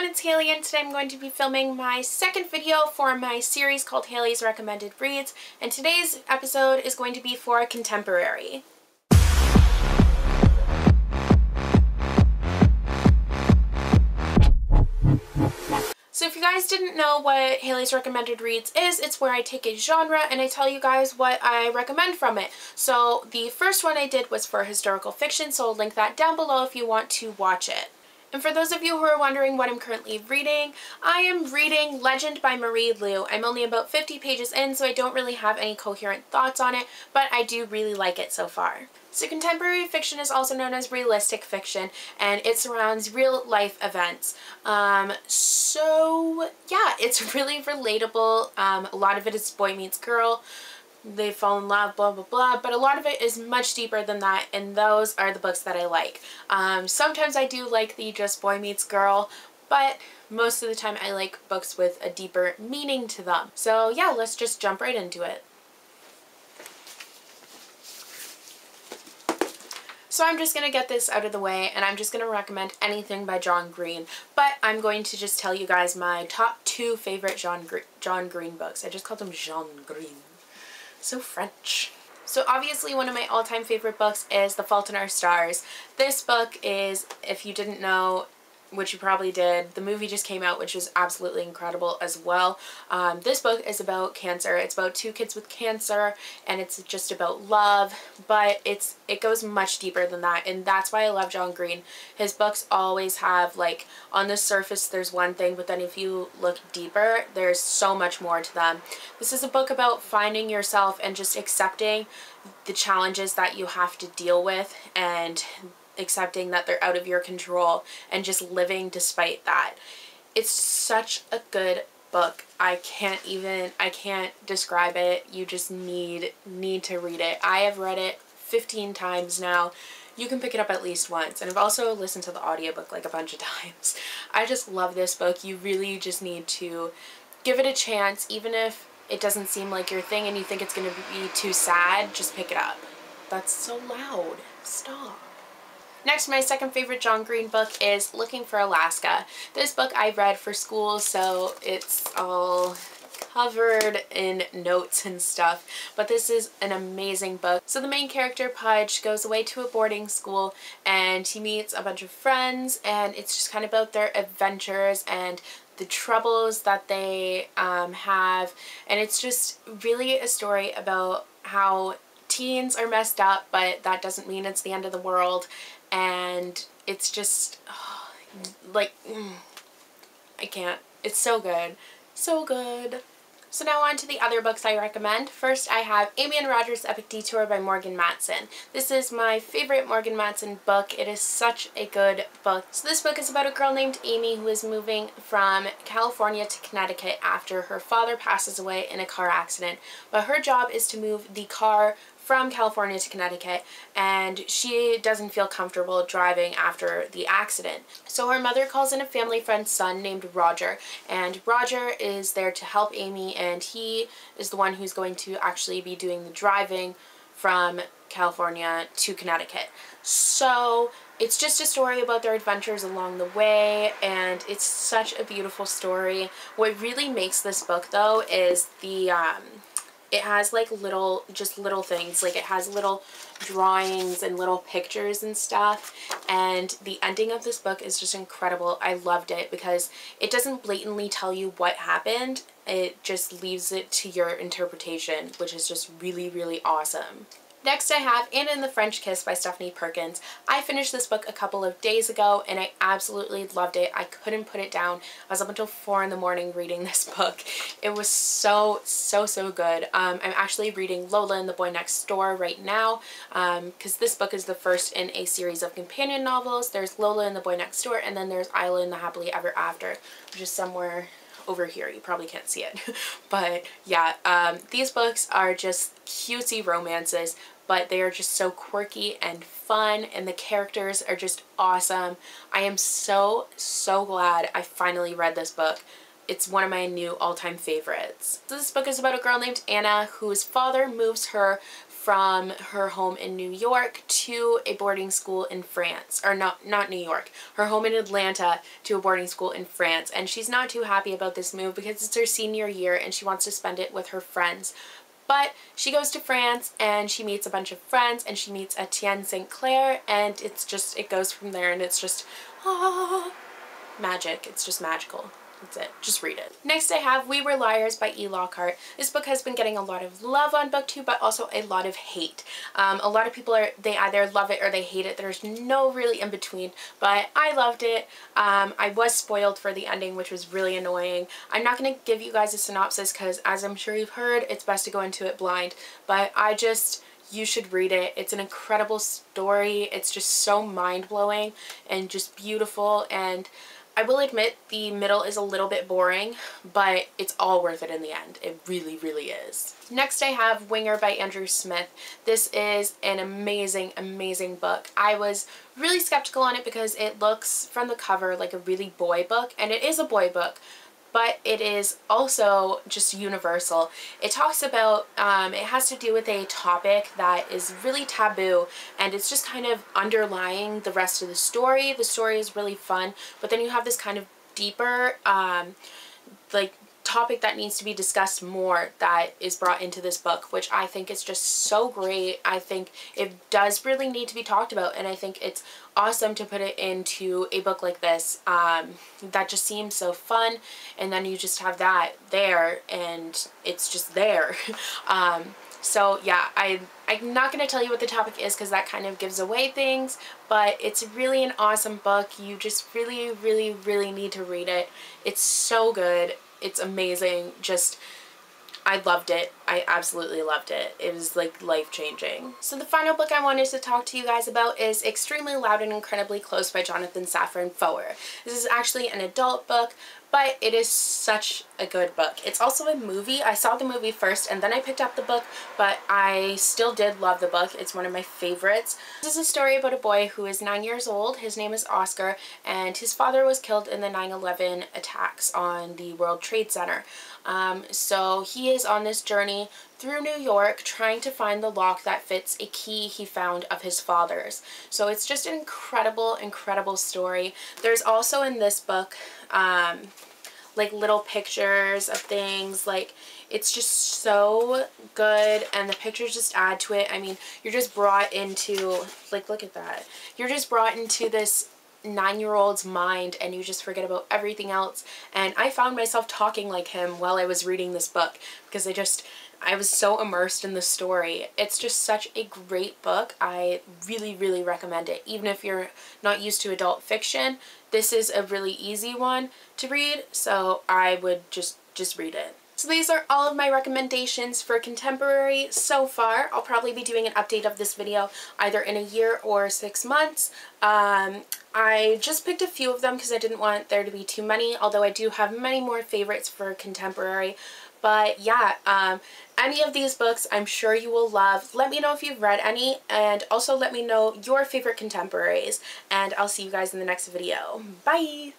everyone, it's Hailey, and today I'm going to be filming my second video for my series called Hailey's Recommended Reads, and today's episode is going to be for contemporary. So if you guys didn't know what Hailey's Recommended Reads is, it's where I take a genre and I tell you guys what I recommend from it. So the first one I did was for historical fiction, so I'll link that down below if you want to watch it. And for those of you who are wondering what I'm currently reading, I am reading Legend by Marie Lu. I'm only about 50 pages in, so I don't really have any coherent thoughts on it, but I do really like it so far. So contemporary fiction is also known as realistic fiction, and it surrounds real life events. So yeah, it's really relatable. A lot of it is boy meets girl. They fall in love, blah blah blah, but a lot of it is much deeper than that, and those are the books that I like. Sometimes I do like the just boy meets girl, but most of the time I like books with a deeper meaning to them. So yeah, let's just jump right into it. So I'm just going to get this out of the way, and I'm just going to recommend anything by John Green, but I'm going to just tell you guys my top 2 favorite John Green books. I just called him Jean Green. So French. So obviously one of my all-time favorite books is The Fault in Our Stars. This book is, if you didn't know, which you probably did, the movie just came out, which was absolutely incredible as well. This book is about cancer. It's about 2 kids with cancer, and it's just about love, but it goes much deeper than that, and that's why I love John Green. His books always have, like, on the surface there's one thing, but then if you look deeper, there's so much more to them. This is a book about finding yourself and just accepting the challenges that you have to deal with, and accepting that they're out of your control, and just living despite that. It's such a good book. I can't describe it. You just need to read it. I have read it 15 times now. You can pick it up at least once, and I've also listened to the audiobook like a bunch of times. I just love this book. You really just need to give it a chance, even if it doesn't seem like your thing and you think it's going to be too sad. Just pick it up. That's so loud. Stop. Next, my second favorite John Green book is Looking for Alaska. This book I read for school, so it's all covered in notes and stuff, but this is an amazing book. So the main character, Pudge, goes away to a boarding school and he meets a bunch of friends, and it's just kind of about their adventures and the troubles that they have, and it's just really a story about how teens are messed up, but that doesn't mean it's the end of the world. And it's just, I can't. It's so good. So good. So now on to the other books I recommend. First, I have Amy and Rodgers' Epic Detour by Morgan Matson. This is my favorite Morgan Matson book. It is such a good book. So this book is about a girl named Amy who is moving from California to Connecticut after her father passes away in a car accident. But her job is to move the car from California to Connecticut, and she doesn't feel comfortable driving after the accident. So her mother calls in a family friend's son named Roger, and Roger is there to help Amy, and he is the one who's going to actually be doing the driving from California to Connecticut. So it's just a story about their adventures along the way, and it's such a beautiful story. What really makes this book though is it has like little things, like it has little drawings and little pictures and stuff, and the ending of this book is just incredible. I loved it because it doesn't blatantly tell you what happened, it just leaves it to your interpretation, which is just really, really awesome. Next I have Anna and the French Kiss by Stephanie Perkins. I finished this book a couple of days ago and I absolutely loved it. I couldn't put it down. I was up until 4 in the morning reading this book. It was so good. I'm actually reading Lola and the Boy Next Door right now, because this book is the first in a series of companion novels. There's Lola and the Boy Next Door, and then there's Isla and the Happily Ever After, which is somewhere over here. You probably can't see it. But yeah, these books are just cutesy romances, but they are just so quirky and fun, and the characters are just awesome. I am so glad I finally read this book. It's one of my new all-time favorites. So this book is about a girl named Anna whose father moves her from her home in New York to a boarding school in France, or not New York, her home in Atlanta to a boarding school in France, and she's not too happy about this move because it's her senior year and she wants to spend it with her friends. But she goes to France and she meets a bunch of friends and she meets Etienne St. Clair, and it goes from there, and it's just magic. It's just magical. That's it. Just read it. Next I have We Were Liars by E. Lockhart. This book has been getting a lot of love on BookTube, but also a lot of hate. A lot of people they either love it or they hate it. There's no really in between, but I loved it. I was spoiled for the ending, which was really annoying. I'm not going to give you guys a synopsis because, as I'm sure you've heard, it's best to go into it blind, but you should read it. It's an incredible story. It's just so mind-blowing and just beautiful, and I will admit the middle is a little bit boring, but it's all worth it in the end. It really, really is. Next I have Winger by Andrew Smith. This is an amazing, amazing book. I was really skeptical on it because it looks from the cover like a really boy book, and it is a boy book, but it is also just universal. It talks about, it has to do with a topic that is really taboo, and it's just kind of underlying the rest of the story. The story is really fun, but then you have this kind of deeper, like, topic that needs to be discussed more that is brought into this book, which I think is just so great. I think it does really need to be talked about, and I think it's awesome to put it into a book like this that just seems so fun, and then you just have that there and it's just there. So yeah, I'm not going to tell you what the topic is because that kind of gives away things, but it's really an awesome book. You just really, really, really need to read it. It's so good. It's amazing. Just, I loved it. I absolutely loved it. It was like life-changing. So the final book I wanted to talk to you guys about is Extremely Loud and Incredibly Close by Jonathan Safran Foer. This is actually an adult book, but it is such a good book. It's also a movie. I saw the movie first and then I picked up the book, but I still did love the book. It's one of my favorites. This is a story about a boy who is 9 years old. His name is Oscar, and his father was killed in the 9/11 attacks on the World Trade Center. So he is on this journey through New York trying to find the lock that fits a key he found of his father's. So it's just an incredible, incredible story. There's also in this book like little pictures of things. Like, it's just so good, and the pictures just add to it. I mean, you're just brought into, like, look at that. You're just brought into this 9-year-old's mind, and you just forget about everything else. And I found myself talking like him while I was reading this book because I was so immersed in the story. It's just such a great book. I really, really recommend it. Even if you're not used to adult fiction, this is a really easy one to read, so I would just read it. So these are all of my recommendations for contemporary so far. I'll probably be doing an update of this video either in a year or 6 months. I just picked a few of them because I didn't want there to be too many, although I do have many more favorites for contemporary. But yeah, any of these books I'm sure you will love. Let me know if you've read any, and also let me know your favorite contemporaries, and I'll see you guys in the next video. Bye!